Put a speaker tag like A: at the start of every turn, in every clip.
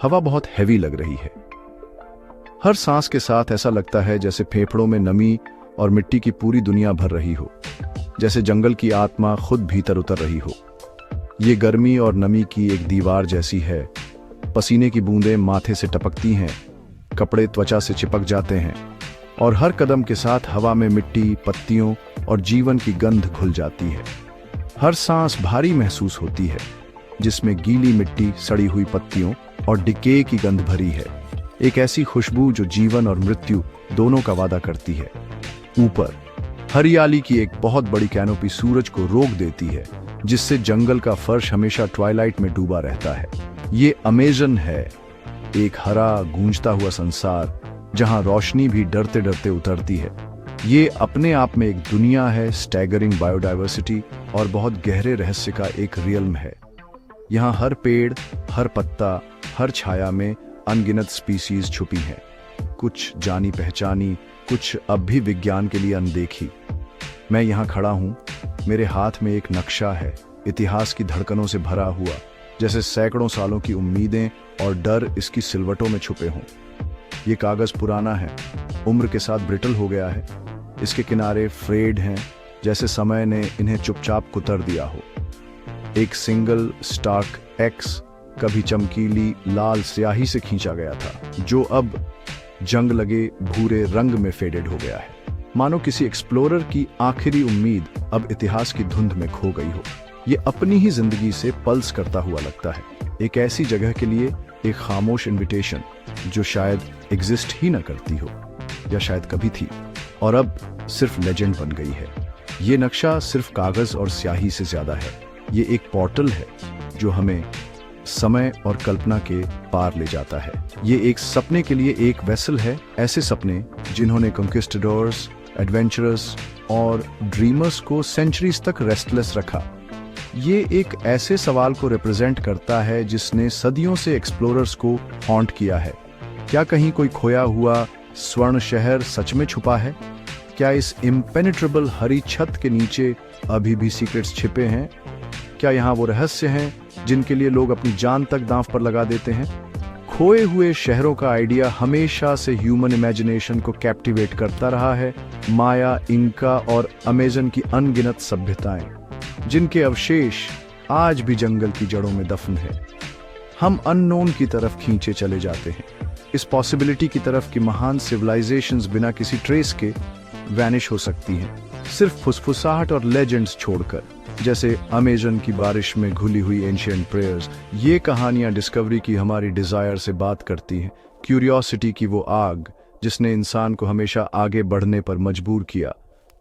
A: हवा बहुत हैवी लग रही है। हर सांस के साथ ऐसा लगता है जैसे फेफड़ों में नमी और मिट्टी की पूरी दुनिया भर रही हो, जैसे जंगल की आत्मा खुद भीतर उतर रही हो। ये गर्मी और नमी की एक दीवार जैसी है। पसीने की बूंदें माथे से टपकती हैं, कपड़े त्वचा से चिपक जाते हैं और हर कदम के साथ हवा में मिट्टी, पत्तियों और जीवन की गंध घुल जाती है। हर सांस भारी महसूस होती है, जिसमें गीली मिट्टी, सड़ी हुई पत्तियों और डिके की गंध भरी है। एक ऐसी खुशबू जो जीवन और मृत्यु दोनों का वादा करती है। ऊपर हरियाली की एक बहुत बड़ी कैनोपी सूरज को रोक देती है, जिससे जंगल का फर्श हमेशा ट्वाइलाइट में डूबा रहता है। ये अमेज़न है, एक हरा गूंजता हुआ संसार जहां रोशनी भी डरते डरते उतरती है। ये अपने आप में एक दुनिया है, स्टैगरिंग बायोडाइवर्सिटी और बहुत गहरे रहस्य का एक रियल्म है। यहाँ हर पेड़, हर पत्ता, हर छाया में अनगिनत स्पीसीज छुपी हैं, कुछ जानी पहचानी, कुछ अब भी विज्ञान के लिए अनदेखी। मैं यहाँ खड़ा हूँ, मेरे हाथ में एक नक्शा है, इतिहास की धड़कनों से भरा हुआ, जैसे सैकड़ों सालों की उम्मीदें और डर इसकी सिलवटों में छुपे हों। ये कागज पुराना है, उम्र के साथ ब्रिटल हो गया है। इसके किनारे फ्रेड हैं, जैसे समय ने इन्हें चुपचाप कुतर दिया हो। एक सिंगल स्टार्क एक्स कभी चमकीली लाल स्याही से खींचा गया था, जो अब जंग लगे भूरे रंग में फेडेड हो गया है। मानो किसी एक्सप्लोरर की आखिरी उम्मीद अब इतिहास की धुंध में खो गई हो। ये अपनी ही जिंदगी से पल्स करता हुआ लगता है, एक ऐसी जगह के लिए एक खामोश इनविटेशन जो शायद एग्जिस्ट ही ना करती हो, या शायद कभी थी और अब सिर्फ लेजेंड बन गई है। ये नक्शा सिर्फ कागज और स्याही से ज्यादा है। ये एक पोर्टल है जो हमें समय और कल्पना के पार ले जाता है। ये एक सपने के लिए एक वेसल है, ऐसे सपने जिन्होंने कंक्विस्टाडोर्स, एडवेंचरर्स और ड्रीमर्स को सेंचुरीज तक रेस्टलेस रखा। ये एक ऐसे सवाल को रिप्रेजेंट करता है जिसने सदियों से एक्सप्लोरर्स को हॉन्ट किया है। क्या कहीं कोई खोया हुआ स्वर्ण शहर सच में छुपा है? क्या इस इम्पेनिट्रेबल हरी छत के नीचे अभी भी सीक्रेट्स छिपे हैं? क्या यहाँ वो रहस्य हैं जिनके लिए लोग अपनी जान तक दांव पर लगा देते हैं? खोए हुए शहरों का आइडिया हमेशा से ह्यूमन इमेजिनेशन को कैप्टिवेट करता रहा है। माया, इंका और अमेज़न की अनगिनत सभ्यताएं, जिनके अवशेष आज भी जंगल की जड़ों में दफन है। हम अननोन की तरफ खींचे चले जाते हैं, इस पॉसिबिलिटी की तरफ कि महान सिविलाइजेशंस बिना किसी ट्रेस के वैनिश हो सकती हैं, सिर्फ फुसफुसाहट और लेजेंड्स छोड़कर, जैसे अमेज़न की बारिश में घुली हुई एंशिएंट प्रेयर्स। ये कहानियां डिस्कवरी की हमारी डिजायर से बात करती हैं, क्यूरियोसिटी की वो आग जिसने इंसान को हमेशा आगे बढ़ने पर मजबूर किया।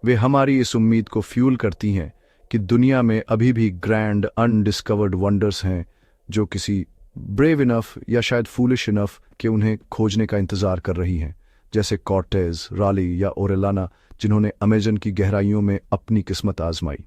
A: वे हमारी इस उम्मीद को फ्यूल करती हैं कि दुनिया में अभी भी ग्रैंड अनडिस्कवर्ड वंडर्स हैं जो किसी ब्रेव इनफ या शायद फूलिश इनफ के उन्हें खोजने का इंतजार कर रही हैं, जैसे कॉर्टेज, राली या ओरेलाना, जिन्होंने अमेज़न की गहराइयों में अपनी किस्मत आजमाई।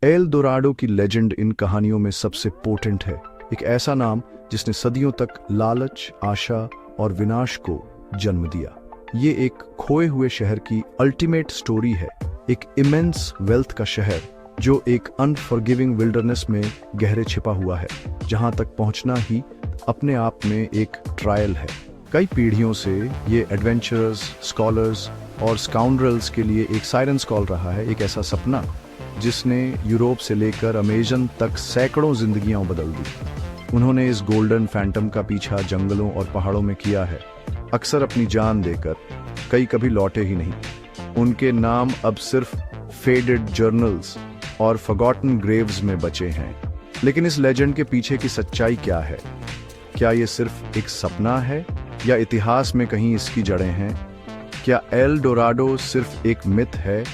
A: एल डोराडो की लेजेंड इन कहानियों में सबसे पोटेंट है, एक ऐसा नाम जिसने सदियों तक लालच, आशा और विनाश को जन्म दिया। ये एक खोए हुए शहर की अल्टीमेट स्टोरी है, एक इमेंस वेल्थ का शहर जो एक अनफॉरगिविंग विल्डरनेस में गहरे छिपा हुआ है, जहां तक पहुंचना ही अपने आप में एक ट्रायल है। कई पीढ़ियों से ये एडवेंचरर्स, स्कॉलर्स और स्काउंड्रल्स के लिए एक सायरन कॉल रहा है, एक ऐसा सपना जिसने यूरोप से लेकर अमेज़न तक सैकड़ों जिंदगियां बदल दी। उन्होंने इस गोल्डन फैंटम का पीछा जंगलों और पहाड़ों में किया है, अक्सर अपनी जान देकर, कई कभी लौटे ही नहीं। उनके नाम अब सिर्फ फेडेड जर्नल्स और फॉरगॉटन ग्रेव्स में बचे हैं। लेकिन इस लेजेंड के पीछे की सच्चाई क्या है? क्या ये सिर्फ एक सपना है या इतिहास में कहीं इसकी जड़ें हैं? क्या एल डोराडो सिर्फ एक मिथ है,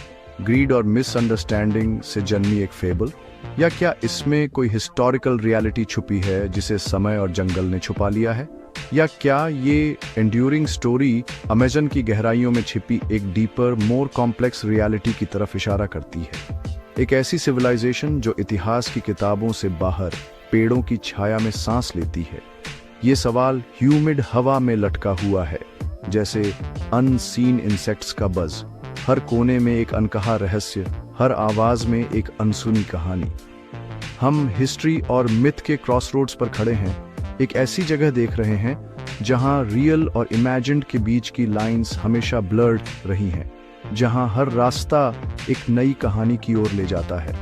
A: ग्रीड और मिसअंडरस्टैंडिंग से जन्मी एक फेबल, या क्या इसमें कोई हिस्टोरिकल रियलिटी छुपी है जिसे समय और जंगल ने छुपा लिया है? या क्या ये एंड्यूरिंग स्टोरी अमेज़न की गहराइयों में छिपी एक डीपर, मोर कॉम्प्लेक्स रियलिटी की तरफ इशारा करती है? एक ऐसी सिविलाइजेशन जो इतिहास की किताबों से बाहर पेड़ों की छाया में सांस लेती है। ये सवाल ह्यूमिड हवा में लटका हुआ है, जैसे अनसीन इंसेक्ट्स का बज़। हर कोने में एक अनकहा रहस्य, हर आवाज में एक अनसुनी कहानी। हम हिस्ट्री और मिथ के क्रॉसरोड्स पर खड़े हैं, एक ऐसी जगह देख रहे हैं जहां रियल और इमेजिन्ड के बीच की लाइंस हमेशा ब्लर्ड रही हैं, जहां हर रास्ता एक नई कहानी की ओर ले जाता है।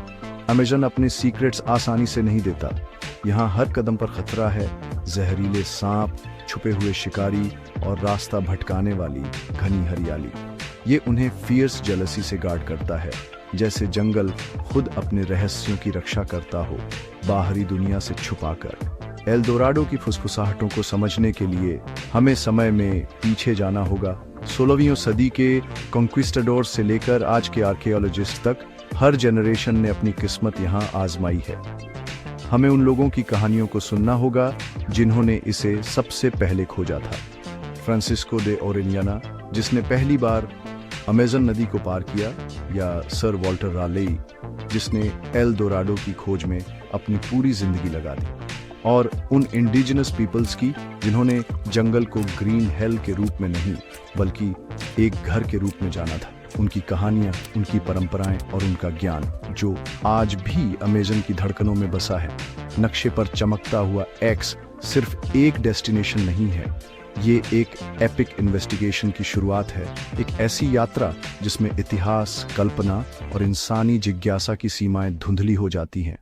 A: अमेज़न अपने सीक्रेट्स आसानी से नहीं देता। यहाँ हर कदम पर खतरा है, जहरीले सांप, छुपे हुए शिकारी और रास्ता भटकाने वाली घनी हरियाली। ये उन्हें फियर्स जेलसी से गार्ड करता है, जैसे जंगल खुद अपने रहस्यों की रक्षा करता हो, बाहरी दुनिया से छुपाकर। एल दोराडो की फुसफुसाहटों को समझने के लिए हमें समय में पीछे जाना होगा। 16वीं सदी के कॉन्क्विस्टाडोर से लेकर आज के आर्कियोलॉजिस्ट तक हर जनरेशन ने अपनी किस्मत यहाँ आजमाई है। हमें उन लोगों की कहानियों को सुनना होगा जिन्होंने इसे सबसे पहले खोजा था। फ्रांसिस्को दे ओरिन्याना, जिसने पहली बार अमेज़न नदी को पार किया, या सर वॉल्टर रालेई, जिसने एल दोराडो की खोज में अपनी पूरी जिंदगी लगा दी, और उन इंडिजिनस पीपल्स की जिन्होंने जंगल को ग्रीन हेल के रूप में नहीं बल्कि एक घर के रूप में जाना था। उनकी कहानियां, उनकी परंपराएं और उनका ज्ञान जो आज भी अमेज़न की धड़कनों में बसा है। नक्शे पर चमकता हुआ एक्स सिर्फ एक डेस्टिनेशन नहीं है, ये एक एपिक इन्वेस्टिगेशन की शुरुआत है, एक ऐसी यात्रा जिसमें इतिहास, कल्पना और इंसानी जिज्ञासा की सीमाएं धुंधली हो जाती हैं।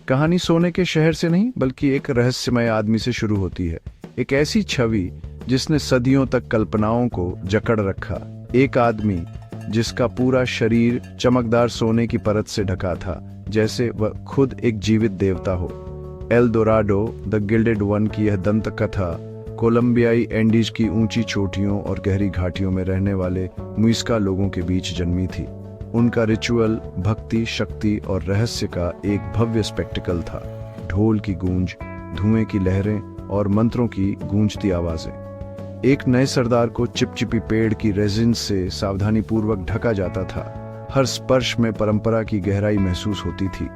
A: कहानी सोने के शहर से नहीं बल्कि एक रहस्यमय आदमी से शुरू होती है, एक ऐसी छवि जिसने सदियों तक कल्पनाओं को जकड़ रखा, एक आदमी जिसका पूरा शरीर चमकदार सोने की परत से ढका था, जैसे वह खुद एक जीवित देवता हो। एल दोराडो द गिल्डेड वन की यह दंत कथा कोलंबियाई एंडीज की ऊंची चोटियों और गहरी घाटियों में रहने वाले मुइस्का लोगों के बीच जन्मी थी। उनका रिचुअल भक्ति, शक्ति और रहस्य का एक भव्य स्पेक्टिकल था। ढोल की गूंज, धुएं की लहरें और मंत्रों की गूंजती आवाजें। एक नए सरदार को चिपचिपी पेड़ की रेजिन से सावधानी पूर्वक ढका जाता था। हर स्पर्श में परंपरा की गहराई महसूस होती थी।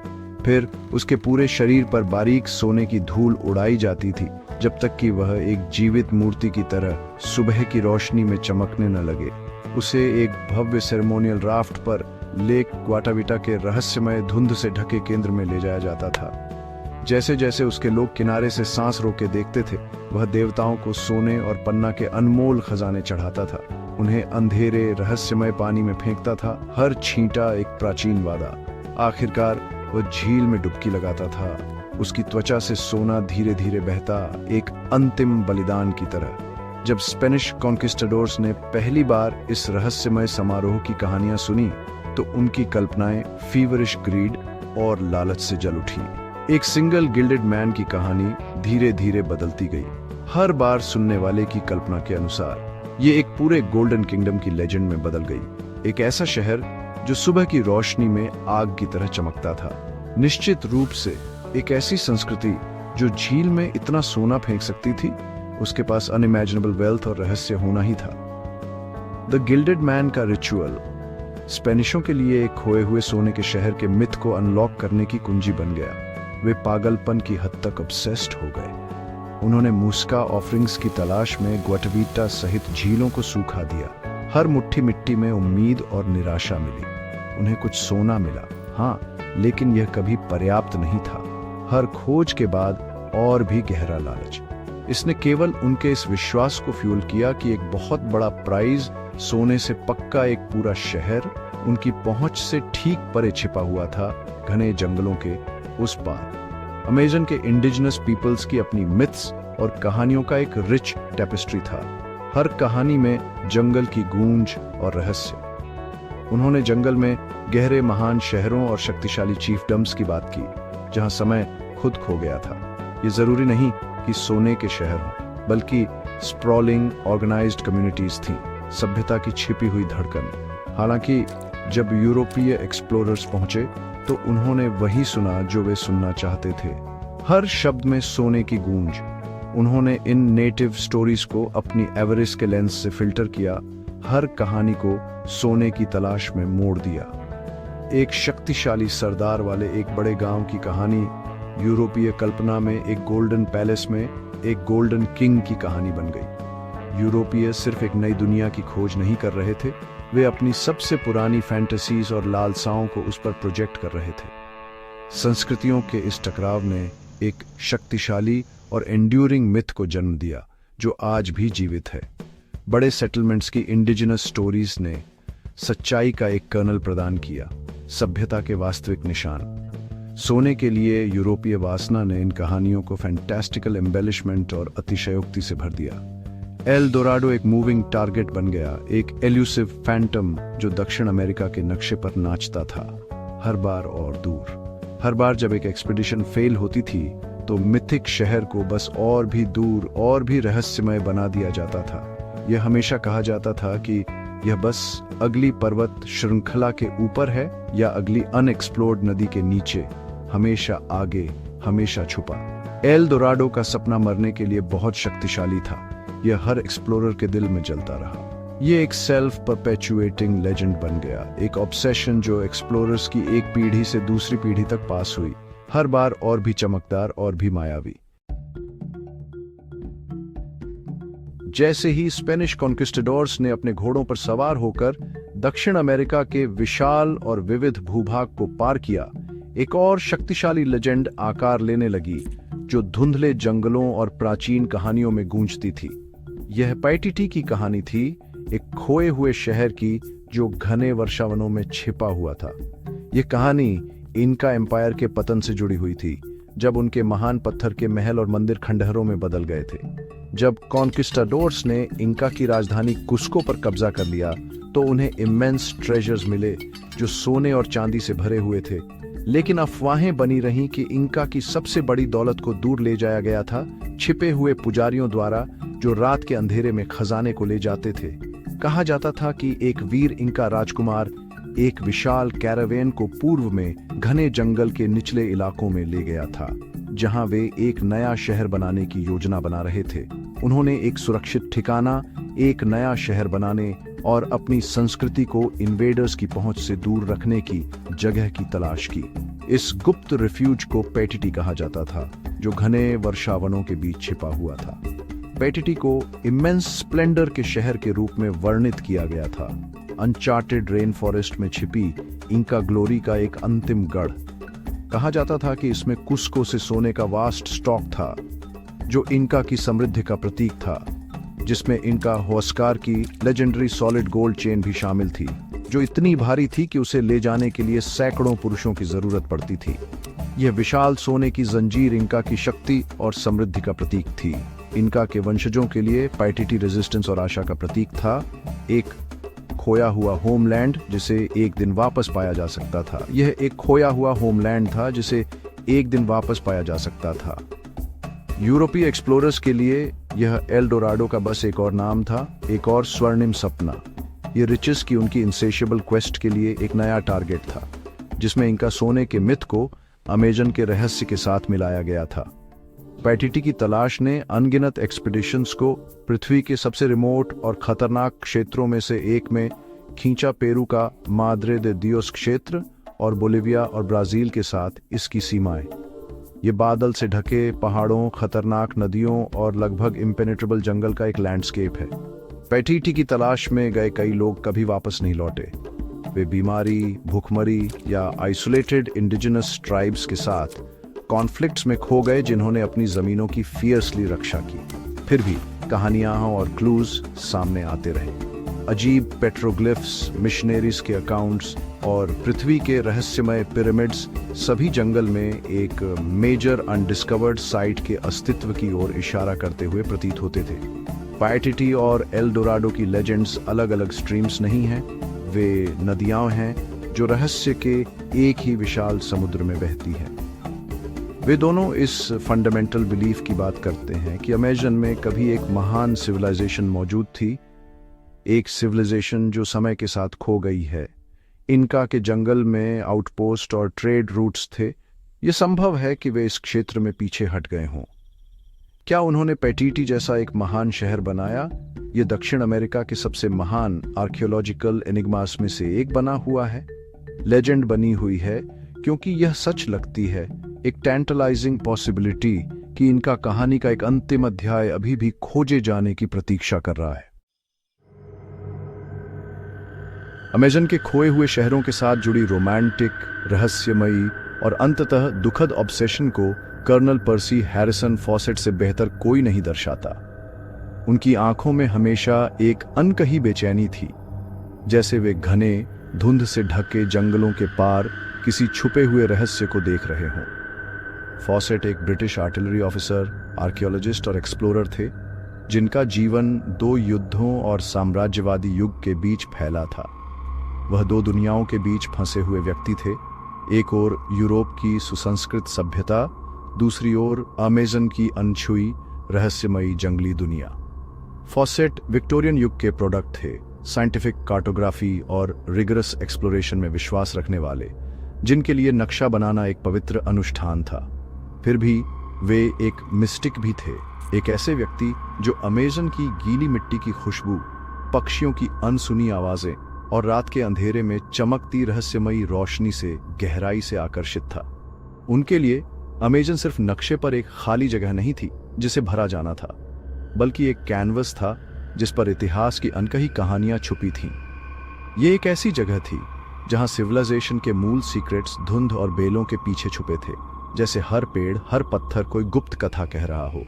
A: फिर उसके पूरे शरीर पर बारीक सोने की धूल उड़ाई जाती थी, जब तक कि वह एक जीवित मूर्ति की तरह सुबह की रोशनी में चमकने न लगे। उसे एक भव्य सेरेमोनियल राफ्ट पर लेक ग्वाटाविटा के रहस्यमय धुंध से ढके केंद्र में ले जाया जाता था। जैसे जैसे उसके लोग किनारे से सांस रोके देखते थे, वह देवताओं को सोने और पन्ना के अनमोल खजाने चढ़ाता था, उन्हें अंधेरे रहस्यमय पानी में फेंकता था, हर छींटा एक प्राचीन वादा। आखिरकार वह झील में डुबकी लगाता था, उसकी त्वचा से सोना धीरे धीरे बहता, एक अंतिम बलिदान की तरह। जब स्पेनिश कॉन्क्विस्टाडोर्स ने पहली बार इस रहस्यमय समारोह की कहानियां सुनी, तो उनकी कल्पनाएं फीवरिश ग्रीड और लालच से जल उठी। एक सिंगल गिल्डेड मैन की कहानी धीरे धीरे बदलती गई, हर बार सुनने वाले की कल्पना के अनुसार। ये एक पूरे गोल्डन किंगडम की लेजेंड में बदल गई, एक ऐसा शहर जो सुबह की रोशनी में आग की तरह चमकता था। निश्चित रूप से एक ऐसी संस्कृति जो झील में इतना सोना फेंक सकती थी, उसके पास अनइमेजिनेबल वेल्थ और रहस्य होना ही था। द गिल्डेड मैन का रिचुअल स्पेनिशों के लिए एक खोए हुए सोने के शहर के मिथ को अनलॉक करने की कुंजी बन गया। वे पागलपन की हद तक ऑब्सेस्ड हो गए। उन्होंने मुस्का ऑफरिंग्स की तलाश में ग्वाटाविटा सहित झीलों को सूखा दिया। हर मुट्ठी मिट्टी में उम्मीद और निराशा मिली। उन्हें कुछ सोना मिला, हाँ, लेकिन यह कभी पर्याप्त नहीं था। हर खोज के बाद और भी गहरा लालच। इसने केवल उनके इस विश्वास को फ्यूल किया कि एक बहुत बड़ा प्राइज, सोने से पक्का एक पूरा शहर, उनकी पहुंच से ठीक परे छिपा हुआ था, घने जंगलों के उस पार। अमेज़न के इंडिजिनस पीपल्स की अपनी मिथ्स और कहानियों का एक रिच टेपेस्ट्री था, हर कहानी में जंगल की गूंज और रहस्य। उन्होंने जंगल में गहरे महान शहरों और शक्तिशाली चीफडम्स की बात की, जहां समय खुद खो गया था। ये जरूरी नहीं कि सोने के शहर हों, बल्कि स्प्रॉलिंग ऑर्गेनाइज्ड कम्युनिटीज थीं, सभ्यता की छिपी हुई धड़कन। हालांकि जब यूरोपीय एक्सप्लोरर्स पहुंचे तो उन्होंने वही सुना जो वे सुनना चाहते थे, हर शब्द में सोने की गूंज। उन्होंने इन नेटिव स्टोरीज को अपनी एवरेस के लेंस से फिल्टर किया, हर कहानी को सोने की तलाश में मोड़ दिया। एक शक्तिशाली सरदार वाले एक बड़े गांव की कहानी यूरोपीय कल्पना में एक गोल्डन पैलेस में एक गोल्डन किंग की कहानी बन गई। यूरोपीय सिर्फ एक नई दुनिया की खोज नहीं कर रहे थे, वे अपनी सबसे पुरानी फैंटेसीज और लालसाओं को उस पर प्रोजेक्ट कर रहे थे। संस्कृतियों के इस टकराव ने एक शक्तिशाली और एंड्यूरिंग मिथ को जन्म दिया जो आज भी जीवित है। बड़े सेटलमेंट्स की इंडिजिनस स्टोरीज ने सच्चाई का एक कर्नल प्रदान किया, सभ्यता के वास्तविक निशान। सोने के लिए यूरोपीय वासना ने इन कहानियों को फैंटास्टिकल एम्बेलिशमेंट और अतिशयोक्ति से भर दिया। एल डोराडो एक मूविंग टारगेट बन गया, एक एल्यूसिव फैंटम जो दक्षिण अमेरिका के नक्शे पर नाचता था, हर बार और दूर। हर बार जब एक एक्सपीडिशन फेल होती थी तो मिथिक शहर को बस और भी दूर और भी रहस्यमय बना दिया जाता था। यह हमेशा कहा जाता था कि यह बस अगली पर्वत श्रृंखला के ऊपर है या अगली अनएक्सप्लोर्ड नदी के नीचे, हमेशा आगे, हमेशा छुपा। एल डोराडो का सपना मरने के लिए बहुत शक्तिशाली था। यह हर एक्सप्लोरर के दिल में जलता रहा। यह एक सेल्फ परपेचुएटिंग लेजेंड बन गया, एक ऑब्सेशन जो एक्सप्लोरर्स की एक पीढ़ी से दूसरी पीढ़ी तक पास हुई, हर बार और भी चमकदार और भी मायावी। जैसे ही स्पेनिश कॉन्क्विस्टाडोर्स ने अपने घोड़ों पर सवार होकर दक्षिण अमेरिका के विशाल और विविध भूभाग को पार किया, एक और शक्तिशाली लेजेंड आकार लेने लगी जो धुंधले जंगलों और प्राचीन कहानियों में गूंजती थी। यह पैटिटी की कहानी थी, एक खोए हुए शहर की जो घने वर्षावनों में छिपा हुआ था। यह कहानी इनका एम्पायर के पतन से जुड़ी हुई थी, जब उनके महान पत्थर के महल और मंदिर खंडहरों में बदल गए थे। जब कॉन्क्विस्टाडोर्स ने इंका की राजधानी कुस्को पर कब्जा कर लिया तो उन्हें इमेंस ट्रेजर्स मिले जो सोने और चांदी से भरे हुए थे, लेकिन अफवाहें बनी रहीं कि इंका की सबसे बड़ी दौलत को दूर ले जाया गया था, छिपे हुए पुजारियों द्वारा जो रात के अंधेरे में खजाने को ले जाते थे। कहा जाता था कि एक वीर इंका राजकुमार एक विशाल कैरावेन को पूर्व में घने जंगल के निचले इलाकों में ले गया था, जहां वे एक नया शहर बनाने की योजना बना रहे थे। उन्होंने एक सुरक्षित ठिकाना, एक नया शहर बनाने और अपनी संस्कृति को इन्वेडर्स की पहुंच से दूर रखने की जगह की तलाश की। इस गुप्त रिफ्यूज को पैटिटी कहा जाता था, जो घने वर्षावनों के बीच छिपा हुआ था। पैटिटी को इमेंस स्प्लेंडर के शहर के रूप में वर्णित किया गया था, अनचार्टेड रेन फॉरेस्ट में छिपी इंका ग्लोरी का एक अंतिम गढ़। कहा जाता था कि इसमें कुस्को से सोने का वास्ट स्टॉक था, जो इंका की समृद्धि का प्रतीक था, जिसमें इंका हुआस्कार की लेजेंडरी सॉलिड गोल्ड चेन भी शामिल थी, जो इतनी भारी थी कि उसे ले जाने के लिए सैकड़ों पुरुषों की जरूरत पड़ती थी। यह विशाल सोने की जंजीर इंका की शक्ति और समृद्धि का प्रतीक थी। इंका के वंशजों के लिए पैटिटी रेजिस्टेंस और आशा का प्रतीक था, एक खोया हुआ होमलैंड जिसे एक दिन वापस पाया जा सकता था। यह एक खोया हुआ होमलैंड था जिसे एक दिन वापस पाया जा सकता था। यूरोपीय एक्सप्लोरर्स के लिए यह एल डोराडो का बस एक और नाम था, एक और स्वर्णिम सपना। यह रिचेस की उनकी इंसेशिएबल क्वेस्ट के लिए एक नया टारगेट था, जिसमें इनका सोने के मिथ को अमेजन के रहस्य के साथ मिलाया गया था। पैटिटी की तलाश ने अनगिनत एक्सपीडिशंस को पृथ्वी के सबसे रिमोट और खतरनाक क्षेत्रों में से एक में खींचा। पेरू का माद्रे दे दियोस क्षेत्र और बोलिविया और ब्राजील के साथ इसकी सीमाएं। ये बादल से ढके पहाड़ों, खतरनाक नदियों और लगभग इम्पेनेट्रेबल जंगल का एक लैंडस्केप है। पैटिटी की तलाश में गए कई लोग कभी वापस नहीं लौटे। वे बीमारी, भूखमरी या आइसोलेटेड इंडिजिनस ट्राइब्स के साथ कॉन्फ्लिक्ट्स में खो गए, जिन्होंने अपनी जमीनों की फियर्सली रक्षा की। फिर भी कहानियां और क्लूज सामने आते रहे। अजीब पेट्रोग्लिफ्स, मिशनरीज के अकाउंट्स और पृथ्वी के रहस्यमय पिरामिड्स सभी जंगल में एक मेजर अनडिस्कवर्ड साइट के अस्तित्व की ओर इशारा करते हुए प्रतीत होते थे। पैटिटी और एल डोराडो की लेजेंड्स अलग अलग स्ट्रीम्स नहीं हैं, वे नदियां हैं जो रहस्य के एक ही विशाल समुद्र में बहती हैं। वे दोनों इस फंडामेंटल बिलीफ की बात करते हैं कि अमेजन में कभी एक महान सिविलाइजेशन मौजूद थी, एक सिविलाइजेशन जो समय के साथ खो गई है। इनका के जंगल में आउटपोस्ट और ट्रेड रूट्स थे। यह संभव है कि वे इस क्षेत्र में पीछे हट गए हों। क्या उन्होंने पैटिटी जैसा एक महान शहर बनाया? यह दक्षिण अमेरिका के सबसे महान आर्कियोलॉजिकल एनिग्मास में से एक बना हुआ है। लेजेंड बनी हुई है क्योंकि यह सच लगती है, एक टैंटलाइजिंग पॉसिबिलिटी कि इनका कहानी का एक अंतिम अध्याय अभी भी खोजे जाने की प्रतीक्षा कर रहा है। अमेजन के खोए हुए शहरों के साथ जुड़ी रोमांटिक, रहस्यमयी और अंततः दुखद ऑब्सेशन को कर्नल पर्सी हैरिसन फॉसेट से बेहतर कोई नहीं दर्शाता। उनकी आंखों में हमेशा एक अनकही बेचैनी थी, जैसे वे घने धुंध से ढके जंगलों के पार किसी छुपे हुए रहस्य को देख रहे हों। फॉसेट एक ब्रिटिश आर्टिलरी ऑफिसर, आर्कियोलॉजिस्ट और एक्सप्लोरर थे, जिनका जीवन 2 युद्धों और साम्राज्यवादी युग के बीच फैला था। वह 2 दुनियाओं के बीच फंसे हुए व्यक्ति थे, एक ओर यूरोप की सुसंस्कृत सभ्यता, दूसरी ओर अमेजन की अनछुई रहस्यमयी जंगली दुनिया। फॉसेट विक्टोरियन युग के प्रोडक्ट थे, साइंटिफिक कार्टोग्राफी और रिगरस एक्सप्लोरेशन में विश्वास रखने वाले, जिनके लिए नक्शा बनाना एक पवित्र अनुष्ठान था। फिर भी वे एक मिस्टिक भी थे, एक ऐसे व्यक्ति जो अमेजन की गीली मिट्टी की खुशबू, पक्षियों की अनसुनी आवाजें और रात के अंधेरे में चमकती रहस्यमयी रोशनी से गहराई से आकर्षित था। उनके लिए अमेजन सिर्फ नक्शे पर एक खाली जगह नहीं थी जिसे भरा जाना था, बल्कि एक कैनवस था जिस पर इतिहास की अनकही कहानियां छुपी थीं। ये एक ऐसी जगह थी जहां सिविलाइजेशन के मूल सीक्रेट्स धुंध और बेलों के पीछे छुपे थे, जैसे हर पेड़, हर पत्थर कोई गुप्त कथा कह रहा हो।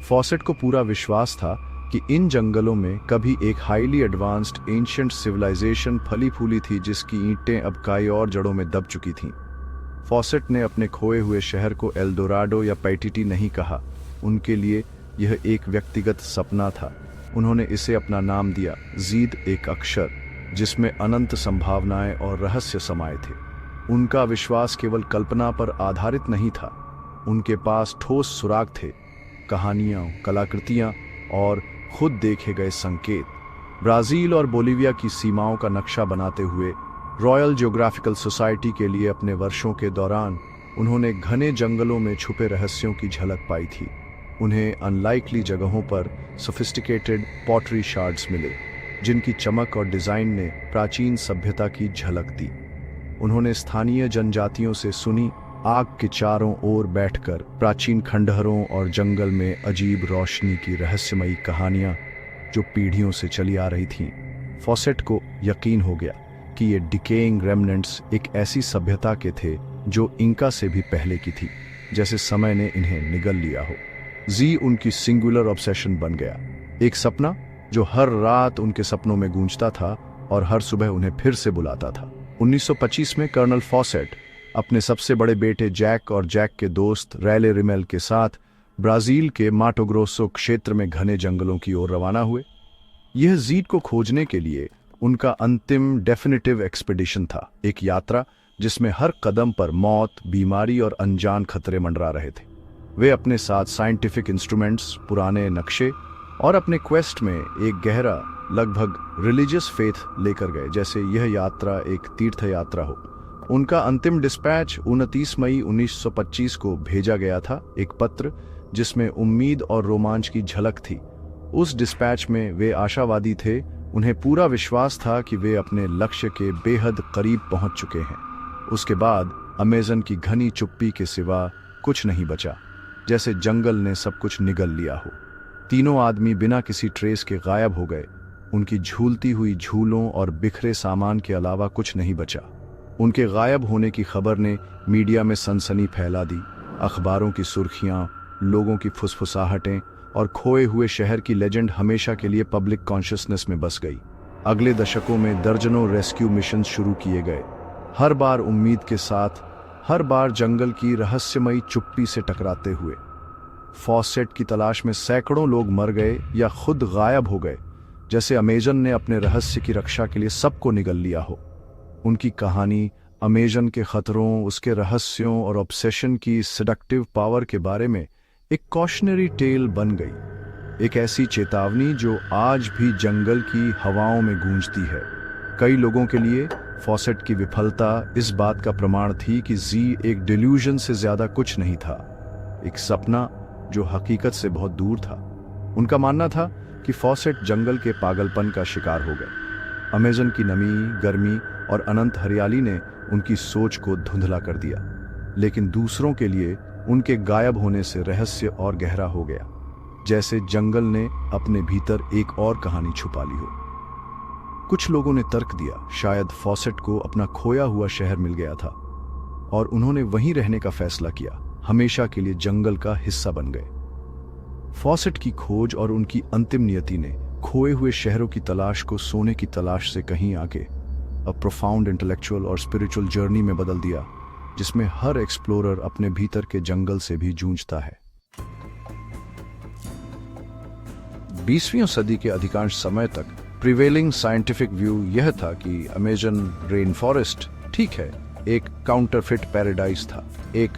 A: फॉसेट को पूरा विश्वास था कि इन जंगलों में कभी एक हाईली एडवांस्ड एंशिएंट सिविलाइजेशन फली फूली थी, जिसकी ईंटें अब कई और जड़ों में दब चुकी थीं। फॉसेट ने अपने खोए हुए शहर को एल्डोराडो या पैटिटी नहीं कहा, उनके लिए यह एक व्यक्तिगत सपना था। उन्होंने इसे अपना नाम दिया, जीद, एक अक्षर जिसमें अनंत संभावनाएं और रहस्य समाये थे। उनका विश्वास केवल कल्पना पर आधारित नहीं था, उनके पास ठोस सुराग थे, कहानियां, कलाकृतियां और खुद देखे गए संकेत। ब्राजील और बोलिविया की सीमाओं का नक्शा बनाते हुए रॉयल जियोग्राफिकल सोसाइटी के लिए अपने वर्षों के दौरान उन्होंने घने जंगलों में छुपे रहस्यों की झलक पाई थी। उन्हें अनलाइकली जगहों पर सोफिस्टिकेटेड पॉटरी शार्ड्स मिले, जिनकी चमक और डिजाइन ने प्राचीन सभ्यता की झलक दी। उन्होंने स्थानीय जनजातियों से सुनी, आग के चारों ओर बैठकर प्राचीन खंडहरों और जंगल में अजीब रोशनी की रहस्यमयी कहानियां जो पीढ़ियों से चली आ रही थीं। फॉसेट को यकीन हो गया कि ये डिकेइंग रेमनेंट्स एक ऐसी सभ्यता के थे जो इंका से भी पहले की थी, जैसे समय ने इन्हें निगल लिया हो। जी उनकी सिंगुलर ऑब्सेशन बन गया, एक सपना जो हर रात उनके सपनों में गूंजता था और हर सुबह उन्हें फिर से बुलाता था। 1925 में कर्नल फॉसेट अपने सबसे बड़े बेटे जैक और जैक के दोस्त रैले रिमेल के साथ ब्राजील के माटो ग्रोसो क्षेत्र में घने जंगलों की ओर रवाना हुए। यह जीड को खोजने के लिए उनका अंतिम डेफिनेटिव एक्सपेडिशन था, एक यात्रा जिसमें हर कदम पर मौत, बीमारी और अनजान खतरे मंडरा रहे थे। वे अपने साथ साइंटिफिक इंस्ट्रूमेंट्स, पुराने नक्शे और अपने क्वेस्ट में एक गहरा, लगभग रिलीजियस फेथ लेकर गए, जैसे यह यात्रा एक तीर्थ यात्रा हो। उनका अंतिम डिस्पैच 29 मई 1925 को भेजा गया था, एक पत्र जिसमें उम्मीद और रोमांच की झलक थी। उस डिस्पैच में वे आशावादी थे, उन्हें पूरा विश्वास था कि वे अपने लक्ष्य के बेहद करीब पहुंच चुके हैं। उसके बाद अमेजन की घनी चुप्पी के सिवा कुछ नहीं बचा, जैसे जंगल ने सब कुछ निगल लिया हो। तीनों आदमी बिना किसी ट्रेस के गायब हो गए। उनकी झूलती हुई झूलों और बिखरे सामान के अलावा कुछ नहीं बचा। उनके गायब होने की खबर ने मीडिया में सनसनी फैला दी। अखबारों की सुर्खियां, लोगों की फुसफुसाहटें और खोए हुए शहर की लेजेंड हमेशा के लिए पब्लिक कॉन्शियसनेस में बस गई। अगले दशकों में दर्जनों रेस्क्यू मिशन शुरू किए गए, हर बार उम्मीद के साथ, हर बार जंगल की रहस्यमयी चुप्पी से टकराते हुए। फॉसेट की तलाश में सैकड़ों लोग मर गए या खुद गायब हो गए, जैसे अमेजन ने अपने रहस्य की रक्षा के लिए सबको निगल लिया हो। उनकी कहानी अमेजन के खतरों, उसके रहस्यों और ऑब्सेशन की सेडक्टिव पावर के बारे में एक कॉशनरी टेल बन गई, एक ऐसी चेतावनी जो आज भी जंगल की हवाओं में गूंजती है। कई लोगों के लिए फॉसेट की विफलता इस बात का प्रमाण थी कि जी एक डिल्यूजन से ज्यादा कुछ नहीं था, एक सपना जो हकीकत से बहुत दूर था। उनका मानना था कि फॉसेट जंगल के पागलपन का शिकार हो गए। अमेजन की नमी, गर्मी और अनंत हरियाली ने उनकी सोच को धुंधला कर दिया, लेकिन दूसरों के लिए उनके गायब होने से रहस्य और गहरा हो गया, जैसे जंगल ने अपने भीतर एक और कहानी छुपा ली हो। कुछ लोगों ने तर्क दिया शायद फॉसेट को अपना खोया हुआ शहर मिल गया था और उन्होंने वहीं रहने का फैसला किया, हमेशा के लिए जंगल का हिस्सा बन गए। फॉसेट की खोज और उनकी अंतिम नियति ने खोए हुए शहरों की तलाश को सोने की तलाश से कहीं आगे अ प्रोफाउंड इंटेलेक्चुअल और स्पिरिचुअल जर्नी में बदल दिया, जिसमें हर एक्सप्लोरर अपने भीतर के जंगल से भी जूझता है। 20वीं सदी के अधिकांश समय तक प्रिवेलिंग साइंटिफिक व्यू यह था कि अमेजन रेन फॉरेस्ट ठीक है, एक काउंटरफिट पैराडाइज था, एक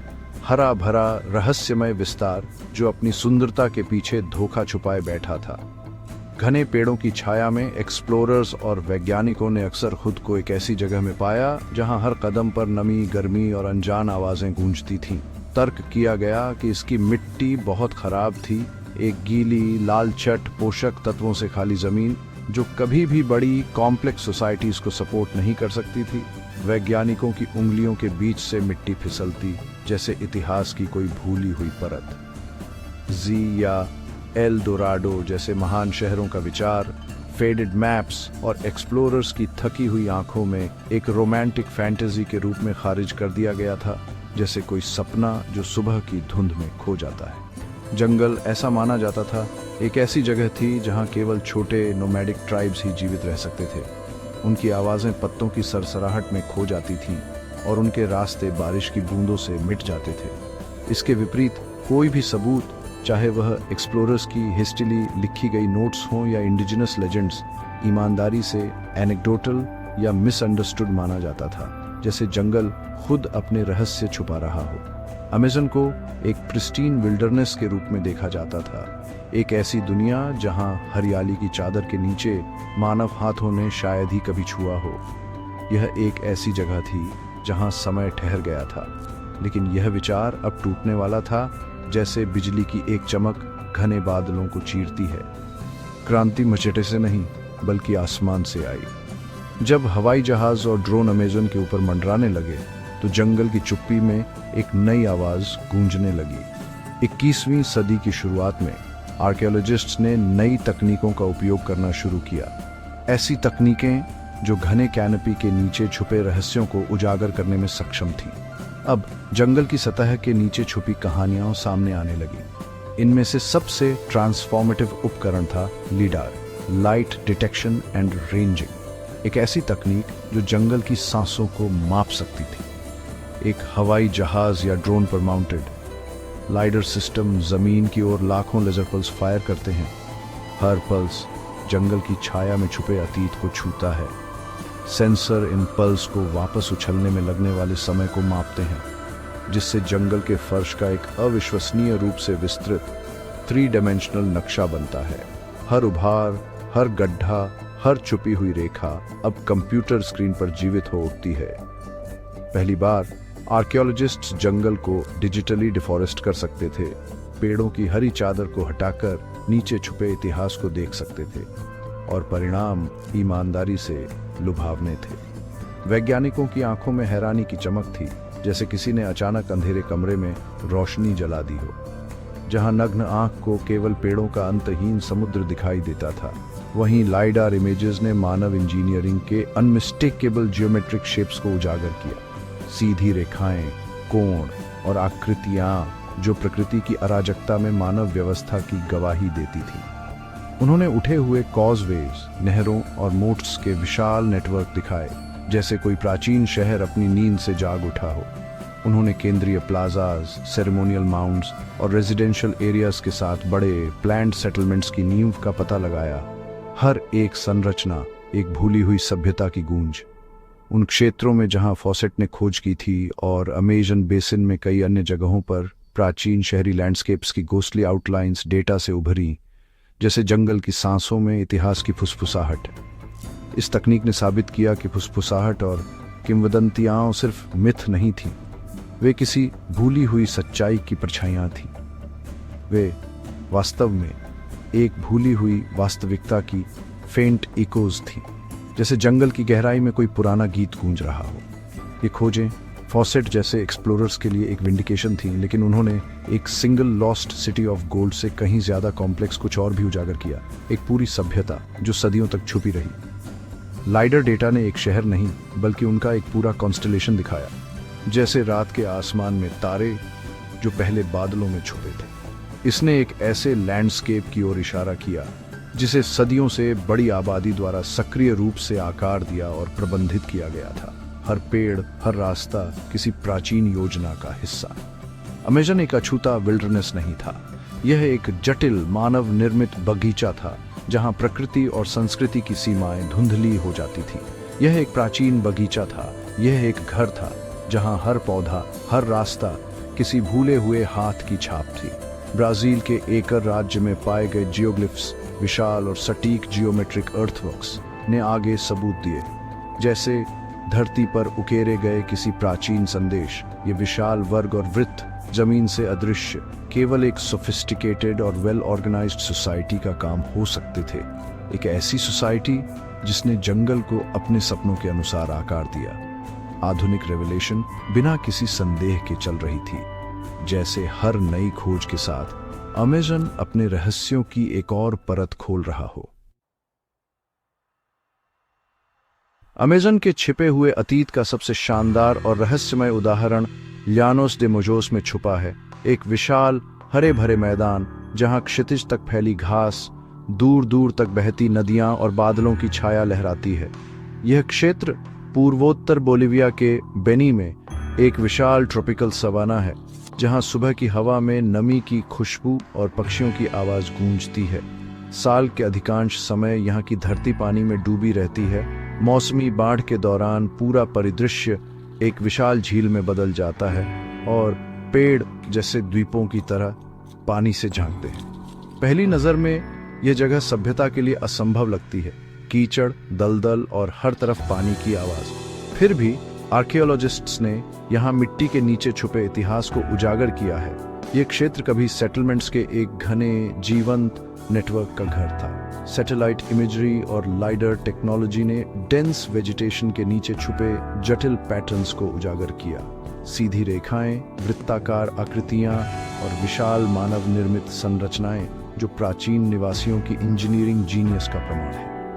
A: हरा भरा रहस्यमय विस्तार जो अपनी सुंदरता के पीछे धोखा छुपाए बैठा था। घने पेड़ों की छाया में एक्सप्लोरर्स और वैज्ञानिकों ने अक्सर खुद को एक ऐसी जगह में पाया जहां हर कदम पर नमी, गर्मी और अनजान आवाजें गूंजती थीं। तर्क किया गया कि इसकी मिट्टी बहुत खराब थी, एक गीली, लालचट, पोषक तत्वों से खाली जमीन जो कभी भी बड़ी कॉम्प्लेक्स सोसाइटीज को सपोर्ट नहीं कर सकती थी। वैज्ञानिकों की उंगलियों के बीच से मिट्टी फिसलती जैसे इतिहास की कोई भूली हुई परत। जी या एल डोराडो जैसे महान शहरों का विचार फेडेड मैप्स और एक्सप्लोरर्स की थकी हुई आंखों में एक रोमांटिक फैंटेसी के रूप में खारिज कर दिया गया था, जैसे कोई सपना जो सुबह की धुंध में खो जाता है। जंगल ऐसा माना जाता था एक ऐसी जगह थी जहां केवल छोटे नोमैडिक ट्राइब्स ही जीवित रह सकते थे। उनकी आवाजें पत्तों की सरसराहट में खो जाती थीं और उनके रास्ते बारिश की बूंदों से मिट जाते थे। इसके विपरीत कोई भी सबूत, चाहे वह एक्सप्लोरर्स की हिस्ट्रीली लिखी गई नोट्स हों या इंडिजिनस लेजेंड्स, ईमानदारी से एनेक्डोटल या मिसअंडरस्टूड माना जाता था, जैसे जंगल खुद अपने रहस्य छुपा रहा हो। अमेज़न को एक प्रिस्टीन विल्डरनेस के रूप में देखा जाता था, एक ऐसी दुनिया जहां हरियाली की चादर के नीचे मानव हाथों ने शायद ही कभी छुआ हो। यह एक ऐसी जगह थी जहां समय ठहर गया था, लेकिन यह विचार अब टूटने वाला था, जैसे बिजली की एक चमक घने बादलों को चीरती है। क्रांति मचेटे से नहीं बल्कि आसमान से आई। जब हवाई जहाज और ड्रोन अमेज़न के ऊपर मंडराने लगे तो जंगल की चुप्पी में एक नई आवाज गूंजने लगी। 21वीं सदी की शुरुआत में आर्कियोलॉजिस्ट्स ने नई तकनीकों का उपयोग करना शुरू किया, ऐसी तकनीकें जो घने कैनपी के नीचे छुपे रहस्यों को उजागर करने में सक्षम थी। अब जंगल की सतह के नीचे छुपी कहानियां सामने आने लगी। इनमें से सबसे ट्रांसफॉर्मेटिव उपकरण था लीडार, लाइट डिटेक्शन एंड रेंजिंग, एक ऐसी तकनीक जो जंगल की सांसों को माप सकती थी। एक हवाई जहाज या ड्रोन पर माउंटेड लाइडर सिस्टम जमीन की ओर लाखों लेजर पल्स फायर करते हैं। हर पल्स जंगल की छाया में छुपे अतीत को छूता है। सेंसर इन पल्स को वापस उछलने में लगने वाले समय को मापते हैं, जिससे जंगल के फर्श का एक अविश्वसनीय रूप से विस्तृत 3 डायमेंशनल नक्शा बनता है। हर उभार, हर गड्ढा, हर छुपी हुई रेखा अब कंप्यूटर स्क्रीन पर जीवित हो उठती है। पहली बार आर्कियोलॉजिस्ट्स जंगल को डिजिटली डिफॉरेस्ट कर सकते थे, पेड़ों की हरी चादर को हटाकर नीचे छुपे इतिहास को देख सकते थे, और परिणाम ईमानदारी से लुभावने थे। वैज्ञानिकों की आंखों में हैरानी की चमक थी, जैसे किसी ने अचानक अंधेरे कमरे में रोशनी जला दी हो। जहां नग्न आंख को केवल पेड़ों का अंतहीन समुद्र दिखाई देता था, वहीं लाइडार इमेजेस ने मानव इंजीनियरिंग के अनमिस्टेकेबल जियोमेट्रिक शेप्स को उजागर किया। सीधी रेखाएं, कोण और आकृतियां जो प्रकृति की अराजकता में मानव व्यवस्था की गवाही देती थी। उन्होंने उठे हुए कॉजवेज, नहरों और मोट्स के विशाल नेटवर्क दिखाए, जैसे कोई प्राचीन शहर अपनी नींद से जाग उठा हो। उन्होंने केंद्रीय प्लाजाज, सेरेमोनियल माउंट्स और रेजिडेंशियल एरियाज के साथ बड़े प्लैंड सेटलमेंट्स की नींव का पता लगाया। हर एक संरचना एक भूली हुई सभ्यता की गूंज। उन क्षेत्रों में जहां फॉसेट ने खोज की थी और अमेजन बेसिन में कई अन्य जगहों पर प्राचीन शहरी लैंडस्केप्स की घोस्टली आउटलाइंस डेटा से उभरी, जैसे जंगल की सांसों में इतिहास की फुसफुसाहट। इस तकनीक ने साबित किया कि फुसफुसाहट और किंवदंतियां सिर्फ मिथ नहीं थीं, वे किसी भूली हुई सच्चाई की परछाइयां थीं। वे वास्तव में एक भूली हुई वास्तविकता की फेंट इकोज थी, जैसे जंगल की गहराई में कोई पुराना गीत गूंज रहा हो। ये खोजें फॉसेट जैसे एक्सप्लोरर्स के लिए एक विंडिकेशन थी, लेकिन उन्होंने एक single lost city of gold से कहीं ज्यादा कॉम्प्लेक्स कुछ और भी उजागर किया, एक पूरी सभ्यता जो सदियों तक छुपी रही। लाइडर डेटा ने एक शहर नहीं बल्कि उनका एक पूरा कॉन्स्टलेशन दिखाया, जैसे रात के आसमान में तारे जो पहले बादलों में छुपे थे। इसने एक ऐसे लैंडस्केप की ओर इशारा किया जिसे सदियों से बड़ी आबादी द्वारा सक्रिय रूप से आकार दिया और प्रबंधित किया गया था। हर पेड़, हर रास्ता किसी प्राचीन योजना का हिस्सा। अमेजन एक अछूता विल्डरनेस नहीं था, यह एक जटिल मानव निर्मित बगीचा था जहां प्रकृति और संस्कृति की सीमाएं धुंधली हो जाती थी। यह एक प्राचीन बगीचा था, यह एक घर था जहां हर पौधा, हर रास्ता किसी भूले हुए हाथ की छाप थी। ब्राजील के एकर राज्य में पाए गए जियोग्लिफ्स, विशाल और सटीक जियोमेट्रिक अर्थवर्क्स ने आगे सबूत दिए, जैसे धरती पर उकेरे गए किसी प्राचीन संदेश। ये विशाल वर्ग और वृत्त जमीन से अदृश्य केवल एक सोफिस्टिकेटेड और वेल ऑर्गेनाइज्ड सोसाइटी का काम हो सकते थे। एक ऐसी सोसाइटी जिसने जंगल को अपने सपनों के अनुसार आकार दिया। आधुनिक रेवलेशन बिना किसी संदेह के चल रही थी, जैसे हर नई खोज के साथ अमेजन अपने रहस्यों की एक और परत खोल रहा हो। अमेजन के छिपे हुए अतीत का सबसे शानदार और रहस्यमय उदाहरण ल्यानोस दे मोजोस में छुपा है। एक विशाल हरे भरे मैदान जहां क्षितिज तक फैली घास, दूर दूर तक बहती नदियां और बादलों की छाया लहराती है। यह क्षेत्र पूर्वोत्तर बोलिविया के बेनी में एक विशाल ट्रॉपिकल सवाना है, जहां सुबह की हवा में नमी की खुशबू और पक्षियों की आवाज गूंजती है। साल के अधिकांश समय यहाँ की धरती पानी में डूबी रहती है। मौसमी बाढ़ के दौरान पूरा परिदृश्य एक विशाल झील में बदल जाता है और पेड़ जैसे द्वीपों की तरह पानी से झांकते हैं। पहली नजर में यह जगह सभ्यता के लिए असंभव लगती है, कीचड़, दलदल और हर तरफ पानी की आवाज। फिर भी आर्कियोलॉजिस्ट्स ने यहाँ मिट्टी के नीचे छुपे इतिहास को उजागर किया है। यह क्षेत्र कभी सेटलमेंट्स के एक घने जीवंत नेटवर्क का घर था। सैटेलाइट इमेजरी और लाइडर टेक्नोलॉजी ने डेंस वेजिटेशन के नीचे छुपे जटिल पैटर्न्स को उजागर किया। सीधी रेखाएं, वृत्ताकार आकृतियां और विशाल मानव निर्मित संरचनाएं जो प्राचीन निवासियों की इंजीनियरिंग जीनियस का प्रमाण है।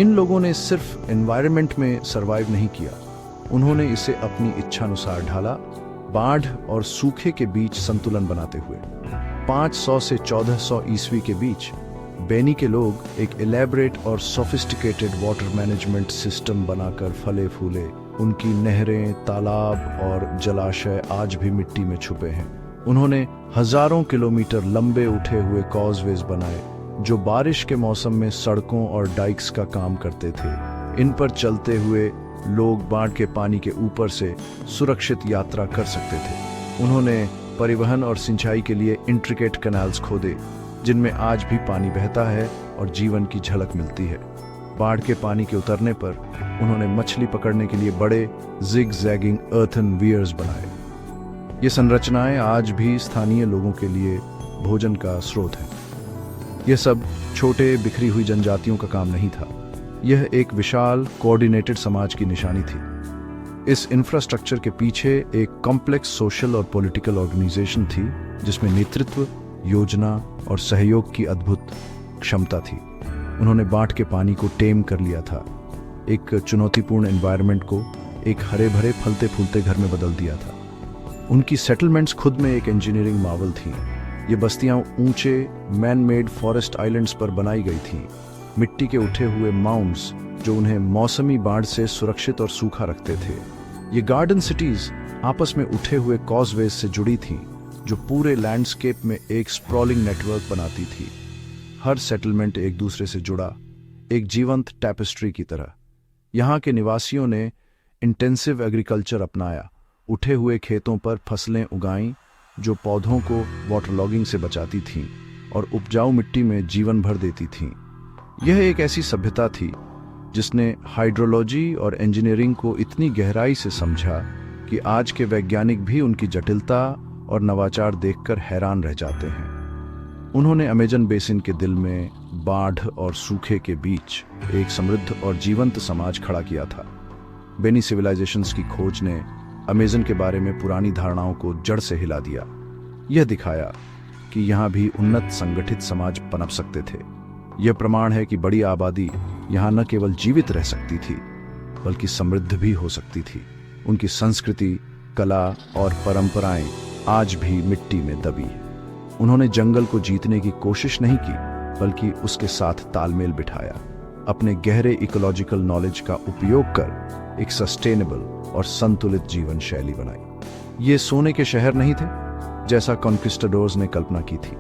A: इन लोगों ने सिर्फ एनवायरनमेंट में सरवाइव नहीं किया, उन्होंने इसे अपनी इच्छानुसार ढाला, बाढ़ और सूखे के बीच संतुलन बनाते हुए। 500 से 1400 ईस्वी के बीच बेनी के लोग एक इलेबरेट और सोफिस्टिकेटेड वाटर मैनेजमेंट सिस्टम बनाकर फले फूले। उनकी नहरें, तालाब और जलाशय आज भी मिट्टी में छुपे हैं। उन्होंने हजारों किलोमीटर लंबे उठे हुए कॉजवेज बनाए जो बारिश के मौसम में सड़कों और डाइक्स का काम करते थे। इन पर चलते हुए लोग बाढ़ के पानी के ऊपर से सुरक्षित यात्रा कर सकते थे। उन्होंने परिवहन और सिंचाई के लिए इंट्रिकेट कैनाल्स खोदे जिनमें आज भी पानी बहता है और जीवन की झलक मिलती है। बाढ़ के पानी के उतरने पर उन्होंने मछली पकड़ने के लिए बड़े जिग-जैगिंग अर्थन वियर्स बनाए। ये संरचनाएं आज भी स्थानीय लोगों के लिए भोजन का स्रोत हैं। यह सब छोटे बिखरी हुई जनजातियों का काम नहीं था, यह एक विशाल कोऑर्डिनेटेड समाज की निशानी थी। इस इंफ्रास्ट्रक्चर के पीछे एक कॉम्प्लेक्स सोशल और पॉलिटिकल ऑर्गेनाइजेशन थी जिसमें नेतृत्व, योजना और सहयोग की अद्भुत क्षमता थी। उन्होंने बाढ़ के पानी को टेम कर लिया था, एक चुनौतीपूर्ण एनवायरनमेंट को एक हरे भरे फलते फूलते घर में बदल दिया था। उनकी सेटलमेंट्स खुद में एक इंजीनियरिंग मावल थी। ये बस्तियां ऊंचे मैन मेड फॉरेस्ट आइलैंड्स पर बनाई गई थीं, मिट्टी के उठे हुए माउंट्स जो उन्हें मौसमी बाढ़ से सुरक्षित और सूखा रखते थे। ये गार्डन सिटीज आपस में उठे हुए कॉजवेज से जुड़ी थीं जो पूरे लैंडस्केप में एक स्प्रॉलिंग नेटवर्क बनाती थी। हर सेटलमेंट एक दूसरे से जुड़ा, एक जीवंत टैपेस्ट्री की तरह। यहाँ के निवासियों ने इंटेंसिव एग्रीकल्चर अपनाया, उठे हुए खेतों पर फसलें उगाईं जो पौधों को वाटरलॉगिंग से बचाती थीं और उपजाऊ मिट्टी में जीवन भर देती थीं। यह एक ऐसी सभ्यता थी जिसने हाइड्रोलॉजी और इंजीनियरिंग को इतनी गहराई से समझा कि आज के वैज्ञानिक भी उनकी जटिलता और नवाचार देखकर हैरान रह जाते हैं। उन्होंने अमेजन बेसिन के दिल में बाढ़ और सूखे के बीच एक समृद्ध और जीवंत समाज खड़ा किया था। बेनी सिविलाइजेशंस की खोज ने अमेजन के बारे में पुरानी धारणाओं को जड़ से हिला दिया। यह दिखाया कि यहाँ भी उन्नत संगठित समाज पनप सकते थे। यह प्रमाण है कि बड़ी आबादी यहाँ न केवल जीवित रह सकती थी बल्कि समृद्ध भी हो सकती थी। उनकी संस्कृति, कला और परंपराएं आज भी मिट्टी में दबी है। उन्होंने जंगल को जीतने की कोशिश नहीं की बल्कि उसके साथ तालमेल बिठाया, अपने गहरे इकोलॉजिकल नॉलेज का उपयोग कर एक सस्टेनेबल और संतुलित जीवन शैली बनाई। ये सोने के शहर नहीं थे जैसा कॉन्क्विस्टाडोर्स ने कल्पना की थी।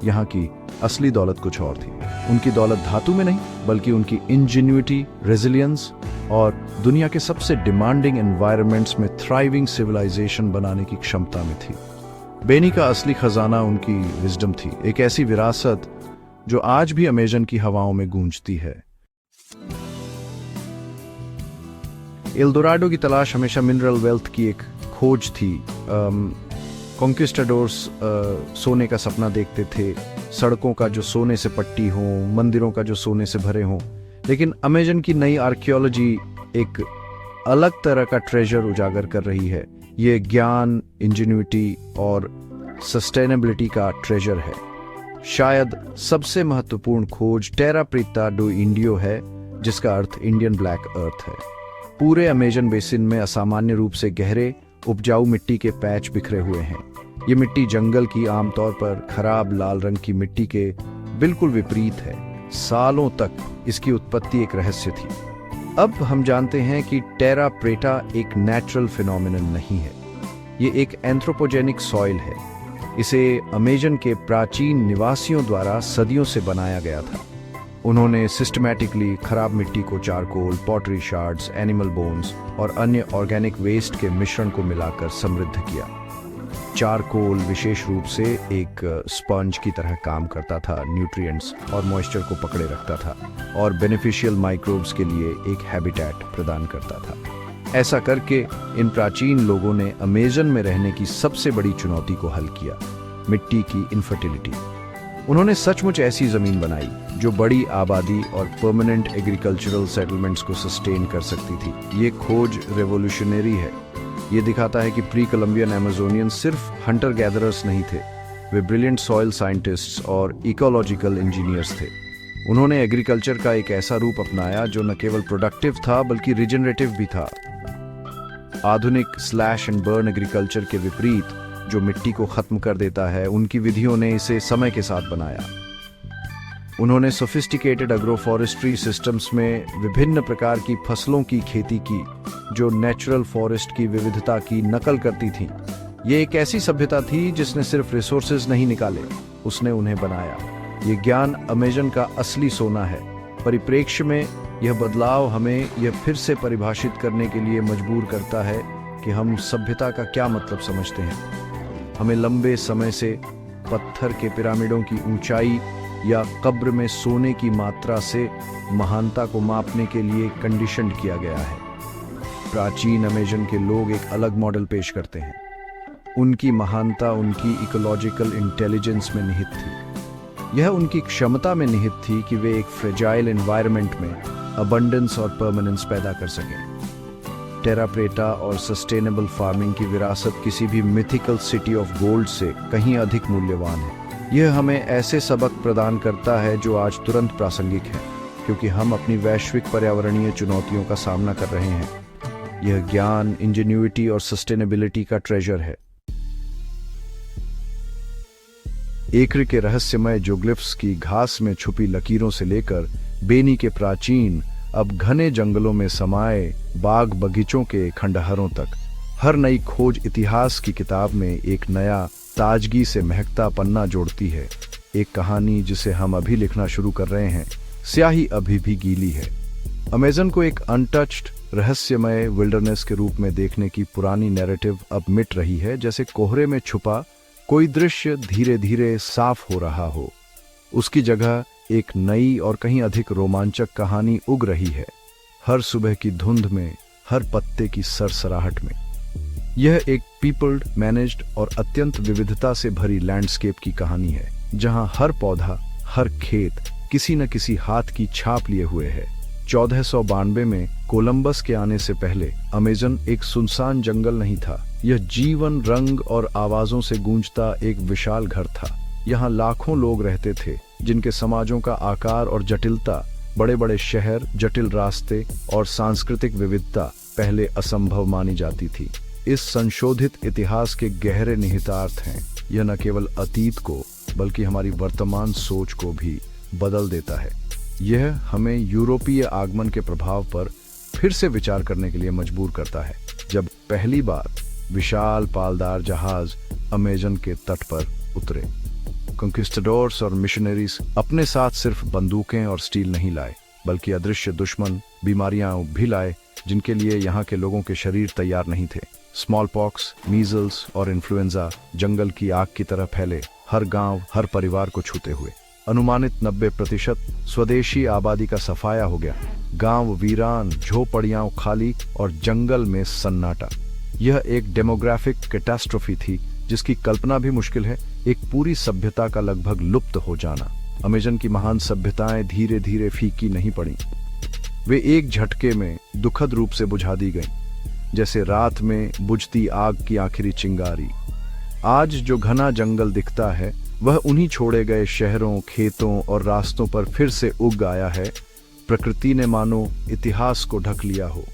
A: यहाँ की असली दौलत कुछ और थी। उनकी दौलत धातु में नहीं बल्कि उनकी इंजेन्युइटी, रेजिलियंस और दुनिया के सबसे डिमांडिंग एनवायरनमेंट्स में थ्राइविंग सिविलाइजेशन बनाने की क्षमता में थी। बेनी का असली खजाना उनकी विजडम थी, एक ऐसी विरासत जो आज भी अमेजन की हवाओं में गूंजती है। एल्डोराडो की तलाश हमेशा मिनरल वेल्थ की एक खोज थी। कॉन्क्विस्टाडोर्स सोने का सपना देखते थे, सड़कों का जो सोने से पट्टी हो, मंदिरों का जो सोने से भरे हों। लेकिन अमेजन की नई आर्कियोलॉजी एक अलग तरह का ट्रेजर उजागर कर रही है। ये ज्ञान, इंजेन्युइटी और सस्टेनेबिलिटी का ट्रेजर है। शायद सबसे महत्वपूर्ण खोज टेरा प्रीटा डो इंडियो है, जिसका अर्थ इंडियन ब्लैक अर्थ है। पूरे अमेजन बेसिन में असामान्य रूप से गहरे उपजाऊ मिट्टी के पैच बिखरे हुए हैं। ये मिट्टी जंगल की आमतौर पर खराब लाल रंग की मिट्टी के बिल्कुल विपरीत है। सालों तक इसकी उत्पत्ति एक रहस्य थी। अब हम जानते हैं कि टेरा प्रेटा एक नेचुरल फिनोमिनन नहीं है, ये एक एंथ्रोपोजेनिक सॉइल है। इसे अमेजन के प्राचीन निवासियों द्वारा सदियों से बनाया गया था। उन्होंने सिस्टमैटिकली खराब मिट्टी को charcoal, pottery shards, animal bones और अन्य ऑर्गेनिक वेस्ट के मिश्रण को मिलाकर समृद्ध किया। चारकोल विशेष रूप से एक स्पंज की तरह काम करता था, न्यूट्रिएंट्स और मॉइस्चर को पकड़े रखता था और बेनिफिशियल माइक्रोब्स के लिए एक हैबिटेट प्रदान करता था। ऐसा करके इन प्राचीन लोगों ने अमेजन में रहने की सबसे बड़ी चुनौती को हल किया, मिट्टी की इनफर्टिलिटी। उन्होंने सचमुच ऐसी जमीन बनाई जो बड़ी आबादी और परमानेंट एग्रीकल्चरल सेटलमेंट्स को सस्टेन कर सकती थी। ये खोज रेवोल्यूशनरी है। ये दिखाता है कि प्री कोलंबियन अमेजोनियन सिर्फ हंटर गैदरर्स नहीं थे, वे ब्रिलियंट सॉइल साइंटिस्ट्स और इकोलॉजिकल इंजीनियर्स थे। उन्होंने एग्रीकल्चर का एक ऐसा रूप अपनाया जो न केवल प्रोडक्टिव था बल्कि रिजनरेटिव भी था। आधुनिक स्लैश एंड बर्न एग्रीकल्चर के विपरीत, जो मिट्टी को खत्म कर देता है, उनकी विधियों ने इसे समय के साथ बनाया। उन्होंने सोफिस्टिकेटेड एग्रोफॉरेस्ट्री सिस्टम्स में विभिन्न प्रकार की फसलों की खेती की जो नेचुरल फॉरेस्ट की विविधता की नकल करती थी। ये एक ऐसी सभ्यता थी जिसने सिर्फ रिसोर्सेज नहीं निकाले, उसने उन्हें बनाया। ये ज्ञान अमेजन का असली सोना है। परिप्रेक्ष्य में यह बदलाव हमें यह फिर से परिभाषित करने के लिए मजबूर करता है कि हम सभ्यता का क्या मतलब समझते हैं। हमें लंबे समय से पत्थर के पिरामिडों की ऊंचाई या कब्र में सोने की मात्रा से महानता को मापने के लिए कंडीशन्ड किया गया है। प्राचीन अमेजन के लोग एक अलग मॉडल पेश करते हैं। उनकी महानता उनकी इकोलॉजिकल इंटेलिजेंस में निहित थी। यह उनकी क्षमता में निहित थी कि वे एक फ्रेजाइल एनवायरनमेंट में अबंडेंस और परमानेंस पैदा कर सकें। टेरा प्रेटा और सस्टेनेबल फार्मिंग की विरासत किसी भी मिथिकल सिटी ऑफ गोल्ड से कहीं अधिक मूल्यवान है। यह हमें ऐसे सबक प्रदान करता है जो आज तुरंत प्रासंगिक है, क्योंकि हम अपनी वैश्विक पर्यावरणीय चुनौतियों का सामना कर रहे हैं। यह ज्ञान, इंजेन्युइटी और सस्टेनेबिलिटी का ट्रेजर है। एक्रे के रहस्यमय जोग्लिफ्स की घास में छुपी लकीरों से लेकर बेनी के प्राचीन, अब घने जंगलों में समाये बाग बगीचों के खंडहरों तक, हर नई खोज इतिहास की किताब में एक नया ताजगी से महकता पन्ना जोड़ती है। एक कहानी जिसे हम अभी लिखना शुरू कर रहे हैं। स्याही अभी भी गीली है। अमेजन को एक अनटच्ड, रहस्यमय विल्डरनेस के रूप में देखने की पुरानी नैरेटिव अब मिट रही है, जैसे कोहरे में छुपा कोई दृश्य धीरे धीरे साफ हो रहा हो। उसकी जगह एक नई और कहीं अधिक रोमांचक कहानी उग रही है, हर सुबह की धुंध में, हर पत्ते की सरसराहट में। यह एक पीपल्ड, मैनेज्ड और अत्यंत विविधता से भरी लैंडस्केप की कहानी है, जहां हर पौधा, हर खेत किसी न किसी हाथ की छाप लिए हुए है। 1492 में कोलंबस के आने से पहले अमेजन एक सुनसान जंगल नहीं था। यह जीवन, रंग और आवाजों से गूंजता एक विशाल घर था। यहाँ लाखों लोग रहते थे, जिनके समाजों का आकार और जटिलता, बड़े बड़े शहर, जटिल रास्ते और सांस्कृतिक विविधता पहले असंभव मानी जाती थी। इस संशोधित इतिहास के गहरे निहितार्थ हैं। यह न केवल अतीत को बल्कि हमारी वर्तमान सोच को भी बदल देता है। यह हमें यूरोपीय आगमन के प्रभाव पर फिर से विचार करने के लिए मजबूर करता है, जब पहली बार विशाल पालदार जहाज अमेजन के तट पर उतरे। कंक्विस्टाडोर्स और मिशनरीज अपने साथ सिर्फ बंदूकें और स्टील नहीं लाए, बल्कि अदृश्य दुश्मन, बीमारियां भी लाए जिनके लिए यहाँ के लोगों के शरीर तैयार नहीं थे। स्मॉल पॉक्स, मीजल्स और इन्फ्लुएंजा जंगल की आग की तरह फैले, हर गांव, हर परिवार को छूते हुए। अनुमानित 90% स्वदेशी आबादी का सफाया हो गया। गांव वीरान, झोपड़ियां खाली और जंगल में सन्नाटा। यह एक डेमोग्राफिक कैटास्ट्रोफी थी जिसकी कल्पना भी मुश्किल है। एक पूरी सभ्यता का लगभग लुप्त हो जाना। अमेजन की महान सभ्यताएं धीरे धीरे फीकी नहीं पड़ी, वे एक झटके में दुखद रूप से बुझा दी गईं, जैसे रात में बुझती आग की आखिरी चिंगारी। आज जो घना जंगल दिखता है वह उन्हीं छोड़े गए शहरों, खेतों और रास्तों पर फिर से उग आया है। प्रकृति ने मानो इतिहास को ढक लिया हो।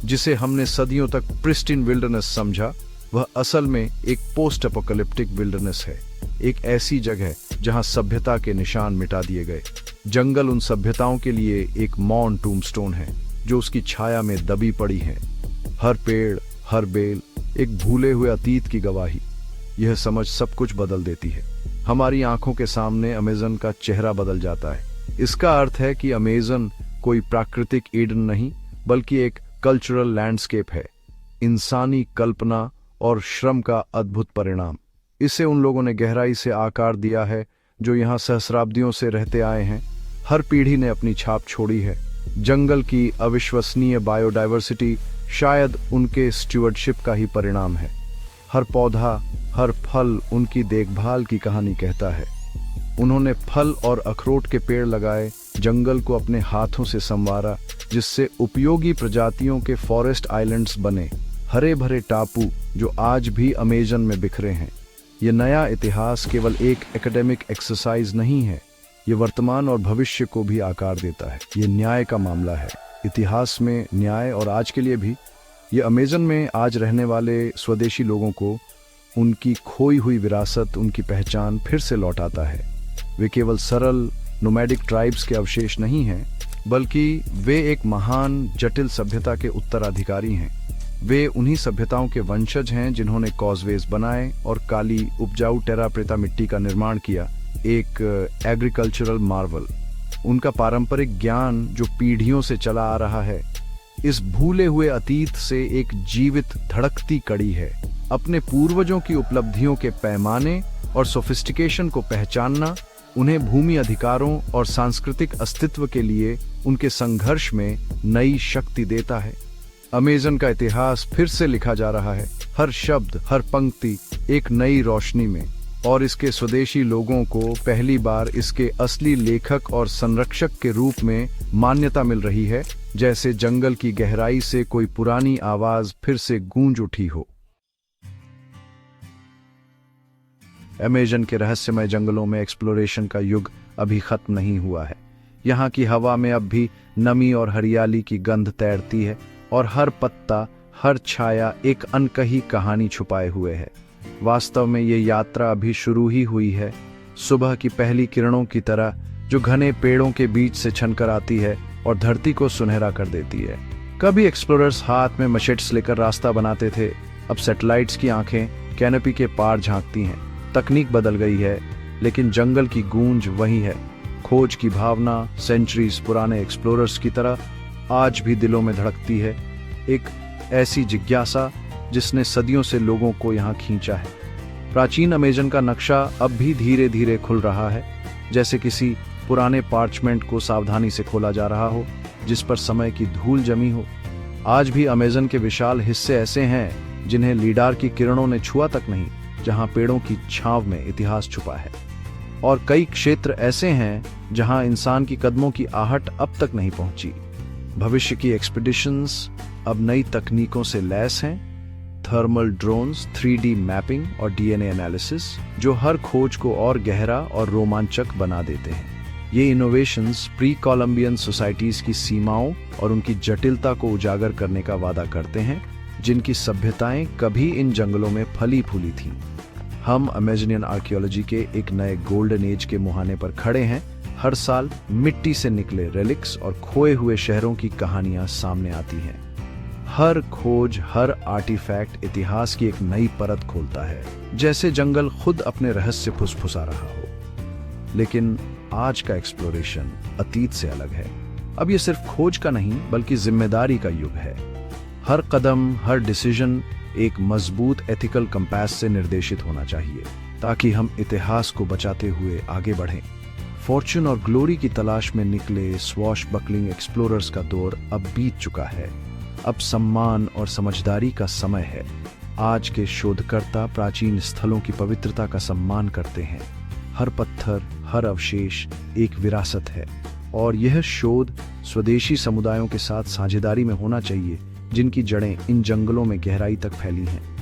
A: जिसे हमने सदियों तक प्रिस्टीन विल्डरनेस समझा, वह असल में एक पोस्ट एपोकलिप्टिक विल्डरनेस है। एक ऐसी जगह जहां सभ्यता के निशान मिटा दिए गए। जंगल उन सभ्यताओं के लिए एक मौन टूम्बस्टोन है जो उसकी छाया में दबी पड़ी है। हर पेड़, हर बेल एक भूले हुए अतीत की गवाही। यह समझ सब कुछ बदल देती है। हमारी आंखों के सामने अमेजन का चेहरा बदल जाता है। इसका अर्थ है कि अमेजन कोई प्राकृतिक ईडन नहीं, बल्कि एक कल्चरल लैंडस्केप है, इंसानी कल्पना और श्रम का अद्भुत परिणाम। इसे उन लोगों ने गहराई से आकार दिया है जो यहाँ सहस्राब्दियों से रहते आए हैं। हर पीढ़ी ने अपनी छाप छोड़ी है। जंगल की अविश्वसनीय बायोडायवर्सिटी शायद उनके स्टूवर्डशिप का ही परिणाम है। हर पौधा, हर फल उनकी देखभाल की कहानी कहता है। उन्होंने फल और अखरोट के पेड़ लगाए, जंगल को अपने हाथों से संवारा, जिससे उपयोगी प्रजातियों के फॉरेस्ट आइलैंड्स बने, हरे भरे टापू जो आज भी अमेजन में बिखरे हैं। ये नया इतिहास केवल एक एकेडमिक एक्सरसाइज नहीं है, ये वर्तमान और भविष्य को भी आकार देता है। ये न्याय का मामला है, इतिहास में न्याय, और आज के लिए भी। ये अमेजन में आज रहने वाले स्वदेशी लोगों को उनकी खोई हुई विरासत, उनकी पहचान फिर से लौटाता है। वे केवल सरल नोमैडिक ट्राइब्स के अवशेष नहीं हैं, बल्कि वे एक महान जटिल सभ्यता के उत्तराधिकारी हैं। वे उन्हीं सभ्यताओं के वंशज हैं जिन्होंने कॉजवेज बनाए और काली उपजाऊ टेरा प्रेता मिट्टी का निर्माण किया, एक एग्रीकल्चरल मार्वल। उनका पारंपरिक ज्ञान जो पीढ़ियों से चला आ रहा है, इस भूले हुए अतीत से एक जीवित धड़कती कड़ी है। अपने पूर्वजों की उपलब्धियों के पैमाने और सोफिस्टिकेशन को पहचानना उन्हें भूमि अधिकारों और सांस्कृतिक अस्तित्व के लिए उनके संघर्ष में नई शक्ति देता है। अमेजन का इतिहास फिर से लिखा जा रहा है, हर शब्द, हर पंक्ति एक नई रोशनी में, और इसके स्वदेशी लोगों को पहली बार इसके असली लेखक और संरक्षक के रूप में मान्यता मिल रही है, जैसे जंगल की गहराई से कोई पुरानी आवाज फिर से गूंज उठी हो। अमेजन के रहस्यमय जंगलों में एक्सप्लोरेशन का युग अभी खत्म नहीं हुआ है। यहाँ की हवा में अब भी नमी और हरियाली की गंध तैरती है, और हर पत्ता, हर छाया एक अनकही कहानी छुपाए हुए है। वास्तव में ये यात्रा अभी शुरू ही हुई है, सुबह की पहली किरणों की तरह जो घने पेड़ों के बीच से छनकर आती है और धरती को सुनहरा कर देती है। कभी एक्सप्लोरर्स हाथ में मशेट्स लेकर रास्ता बनाते थे, अब सैटेलाइट्स की आंखें कैनोपी के पार झांकती हैं। तकनीक बदल गई है, लेकिन जंगल की गूंज वही है। खोज की भावना सेंचुरीज पुराने एक्सप्लोरर्स की तरह आज भी दिलों में धड़कती है, एक ऐसी जिज्ञासा जिसने सदियों से लोगों को यहाँ खींचा है। प्राचीन अमेजन का नक्शा अब भी धीरे धीरे खुल रहा है, जैसे किसी पुराने पार्चमेंट को सावधानी से खोला जा रहा हो, जिस पर समय की धूल जमी हो। आज भी अमेजन के विशाल हिस्से ऐसे हैं जिन्हें लीडार की किरणों ने छुआ तक नहीं, जहां पेड़ों की छांव में इतिहास छुपा है। और कई क्षेत्र ऐसे हैं जहां इंसान की कदमों की आहट अब तक नहीं पहुंची। भविष्य की एक्सपीडिशंस अब नई तकनीकों से लैस हैं, थर्मल ड्रोन्स, 3D मैपिंग और DNA एनालिसिस, जो हर खोज को और गहरा और रोमांचक बना देते हैं। ये इनोवेशंस प्री कोलंबियन सोसाइटीज की सीमाओं और उनकी जटिलता को उजागर करने का वादा करते हैं, जिनकी सभ्यताएं कभी इन जंगलों में फली फूली थीं। हम अमेज़नियन आर्कियोलॉजी के एक नए गोल्डन एज के मुहाने पर खड़े हैं। हर साल मिट्टी से निकले रेलिक्स और खोए हुए शहरों की कहानियां सामने आती हैं। हर खोज, हर आर्टिफैक्ट इतिहास की एक नई परत खोलता है, जैसे जंगल खुद अपने रहस्य फुसफुसा रहा हो। लेकिन आज का एक्सप्लोरेशन अतीत से अलग है। अब ये सिर्फ खोज का नहीं, बल्कि जिम्मेदारी का युग है। हर कदम, हर डिसीजन एक मजबूत एथिकल कंपास से निर्देशित होना चाहिए, ताकि हम इतिहास को बचाते हुए आगे बढ़ें। फॉर्च्यून और ग्लोरी की तलाश में निकले स्वॉश बकलिंग एक्सप्लोरर्स का दौर अब बीत चुका है। अब सम्मान और समझदारी का समय है। आज के शोधकर्ता प्राचीन स्थलों की पवित्रता का सम्मान करते हैं। हर पत्थर, हर अवशेष एक विरासत है, और यह शोध स्वदेशी समुदायों के साथ साझेदारी में होना चाहिए, जिनकी जड़ें इन जंगलों में गहराई तक फैली हैं।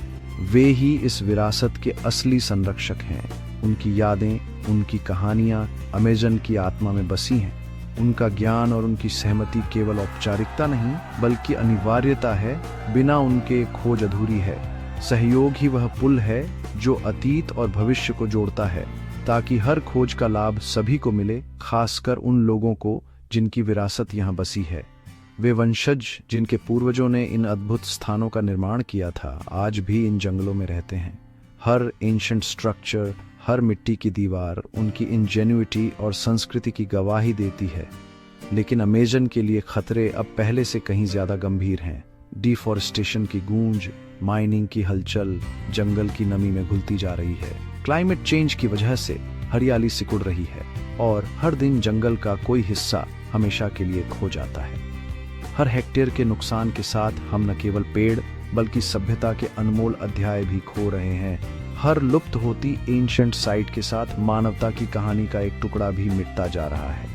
A: वे ही इस विरासत के असली संरक्षक हैं। उनकी यादें, उनकी कहानियां अमेज़न की आत्मा में बसी हैं। उनका ज्ञान और उनकी सहमति केवल औपचारिकता नहीं, बल्कि अनिवार्यता है। बिना उनके खोज अधूरी है। सहयोग ही वह पुल है जो अतीत और भविष्य को जोड़ता है, ताकि हर खोज का लाभ सभी को मिले, खासकर उन लोगों को जिनकी विरासत यहाँ बसी है। वे वंशज जिनके पूर्वजों ने इन अद्भुत स्थानों का निर्माण किया था, आज भी इन जंगलों में रहते हैं। हर एंशिएंट स्ट्रक्चर, हर मिट्टी की दीवार उनकी इंजेन्युइटी और संस्कृति की गवाही देती है। लेकिन अमेज़न के लिए खतरे अब पहले से कहीं ज्यादा गंभीर हैं। डिफॉरेस्टेशन की गूंज, माइनिंग की हलचल जंगल की नमी में घुलती जा रही है। क्लाइमेट चेंज की वजह से हरियाली सिकुड़ रही है, और हर दिन जंगल का कोई हिस्सा हमेशा के लिए खो जाता है। हर हेक्टेयर के नुकसान के साथ हम न केवल पेड़, बल्कि सभ्यता के अनमोल अध्याय भी खो रहे हैं। हर लुप्त होती एंशिएंट साइट के साथ मानवता की कहानी का एक टुकड़ा भी मिटता जा रहा है।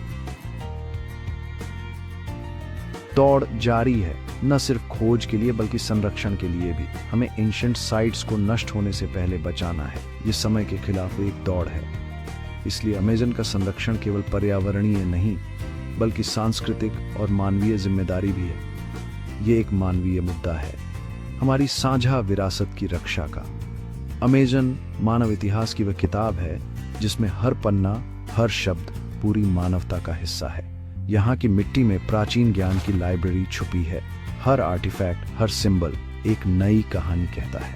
A: दौड़ जारी है, न सिर्फ खोज के लिए बल्कि संरक्षण के लिए भी। हमें एंशिएंट साइट्स को नष्ट होने से पहले बचाना है। ये समय के खिलाफ एक दौड़ है। इसलिए अमेज़न का संरक्षण केवल पर्यावरणीय नहीं, बल्कि सांस्कृतिक और मानवीय जिम्मेदारी भी है। ये एक मानवीय मुद्दा है, हमारी साझा विरासत की रक्षा का। अमेज़न मानव इतिहास की वह किताब है जिसमें हर पन्ना, हर शब्द पूरी मानवता का हिस्सा है। यहाँ की मिट्टी में प्राचीन ज्ञान की लाइब्रेरी छुपी है। हर आर्टिफैक्ट, हर सिंबल एक नई कहानी कहता है।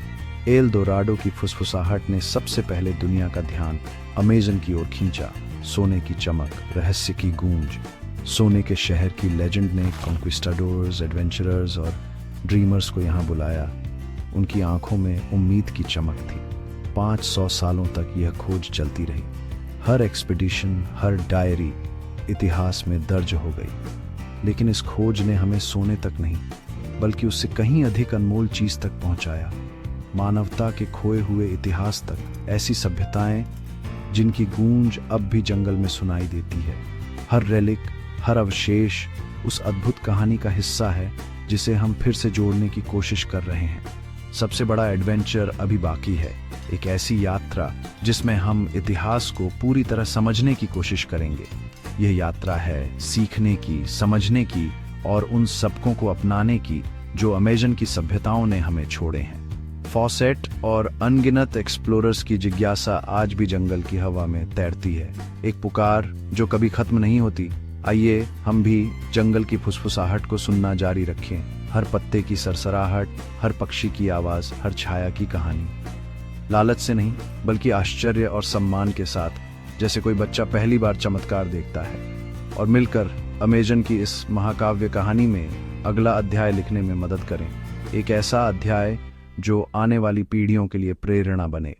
A: एल दोराडो की फुसफुसाहट ने सबसे पहले दुनिया का ध्यान अमेज़न की ओर खींचा। सोने की चमक, रहस्य की गूंज, सोने के शहर की लेजेंड ने कॉन्क्विस्टाडोर्स, एडवेंचरर्स और ड्रीमर्स को यहाँ बुलाया। उनकी आंखों में उम्मीद की चमक थी। 500 सालों तक यह खोज चलती रही। हर एक्सपीडिशन, हर डायरी इतिहास में दर्ज हो गई। लेकिन इस खोज ने हमें सोने तक नहीं, बल्कि उससे कहीं अधिक अनमोल चीज तक पहुंचाया। मानवता के खोए हुए इतिहास तक। ऐसी सभ्यताएं जिनकी गूंज अब भी जंगल में सुनाई देती है। हर रेलिक, हर अवशेष उस अद्भुत कहानी का हिस्सा है जिसे हम फिर से जोड़ने की कोशिश कर रहे हैं। सबसे बड़ा एडवेंचर अभी बाकी है, एक ऐसी यात्रा जिसमें हम इतिहास को पूरी तरह समझने की कोशिश करेंगे। यह यात्रा है सीखने की, समझने की और उन सबकों को अपनाने की जो अमेज़न की सभ्यताओं ने हमें छोड़े हैं। फॉसेट और अनगिनत एक्सप्लोरर्स की जिज्ञासा आज भी जंगल की हवा में तैरती है, एक पुकार जो कभी खत्म नहीं होती। आइए हम भी जंगल की फुसफुसाहट को सुनना जारी रखें। हर पत्ते की सरसराहट, हर पक्षी की आवाज, हर छाया की कहानी। लालच से नहीं, बल्कि आश्चर्य और सम्मान के साथ, जैसे कोई बच्चा पहली बार चमत्कार देखता है। और मिलकर अमेज़न की इस महाकाव्य कहानी में अगला अध्याय लिखने में मदद करें। एक ऐसा अध्याय जो आने वाली पीढ़ियों के लिए प्रेरणा बने।